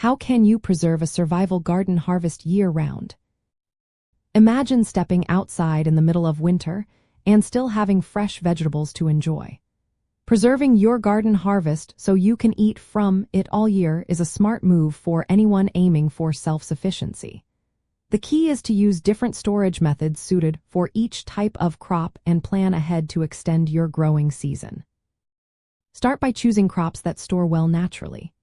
How can you preserve a survival garden harvest year-round? Imagine stepping outside in the middle of winter and still having fresh vegetables to enjoy. Preserving your garden harvest so you can eat from it all year is a smart move for anyone aiming for self-sufficiency. The key is to use different storage methods suited for each type of crop and plan ahead to extend your growing season. Start by choosing crops that store well naturally.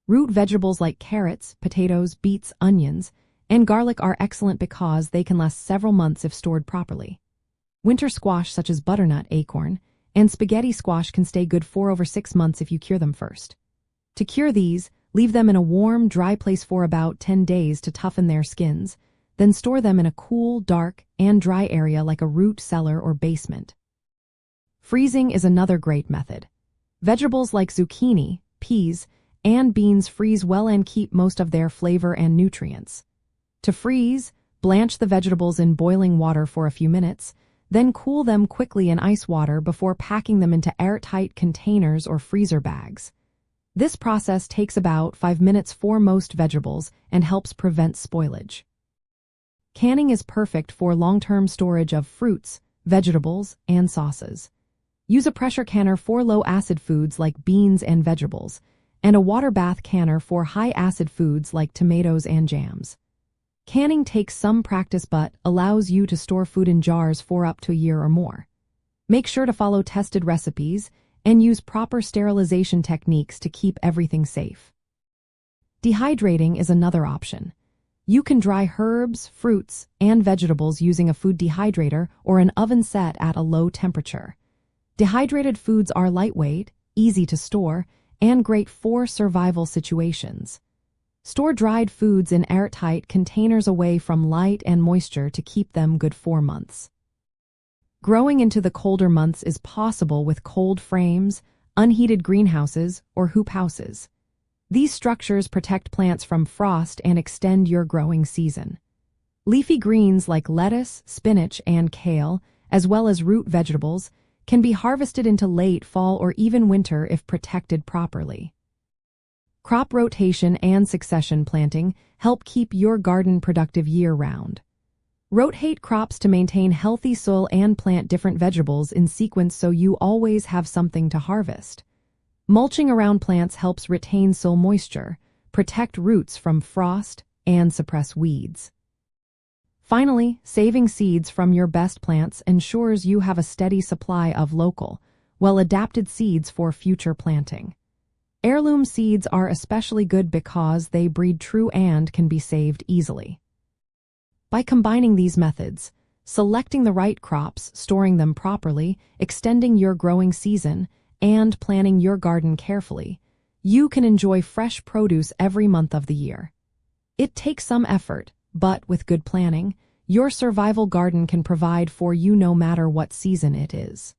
Root vegetables like carrots, potatoes, beets, onions, and garlic are excellent because they can last several months if stored properly. Winter squash such as butternut, acorn, and spaghetti squash can stay good for over 6 months if you cure them first. To cure these, leave them in a warm, dry place for about 10 days to toughen their skins, then store them in a cool, dark, and dry area like a root cellar or basement. Freezing is another great method. Vegetables like zucchini, peas, and beans freeze well and keep most of their flavor and nutrients. To freeze, blanch the vegetables in boiling water for a few minutes, then cool them quickly in ice water before packing them into airtight containers or freezer bags. This process takes about 5 minutes for most vegetables and helps prevent spoilage. Canning is perfect for long-term storage of fruits, vegetables, and sauces. Use a pressure canner for low-acid foods like beans and vegetables, and a water bath canner for high-acid foods like tomatoes and jams. Canning takes some practice but allows you to store food in jars for up to a year or more. Make sure to follow tested recipes and use proper sterilization techniques to keep everything safe. Dehydrating is another option. You can dry herbs, fruits, and vegetables using a food dehydrator or an oven set at a low temperature. Dehydrated foods are lightweight, easy to store, and great for survival situations. Store dried foods in airtight containers away from light and moisture to keep them good for months. Growing into the colder months is possible with cold frames, unheated greenhouses, or hoop houses. These structures protect plants from frost and extend your growing season. Leafy greens like lettuce, spinach, and kale, as well as root vegetables, can be harvested into late fall or even winter if protected properly. Crop rotation and succession planting help keep your garden productive year-round. Rotate crops to maintain healthy soil and plant different vegetables in sequence so you always have something to harvest. Mulching around plants helps retain soil moisture, protect roots from frost, and suppress weeds. Finally, saving seeds from your best plants ensures you have a steady supply of local, well-adapted seeds for future planting. Heirloom seeds are especially good because they breed true and can be saved easily. By combining these methods, selecting the right crops, storing them properly, extending your growing season, and planning your garden carefully, you can enjoy fresh produce every month of the year. It takes some effort, but with good planning, your survival garden can provide for you no matter what season it is.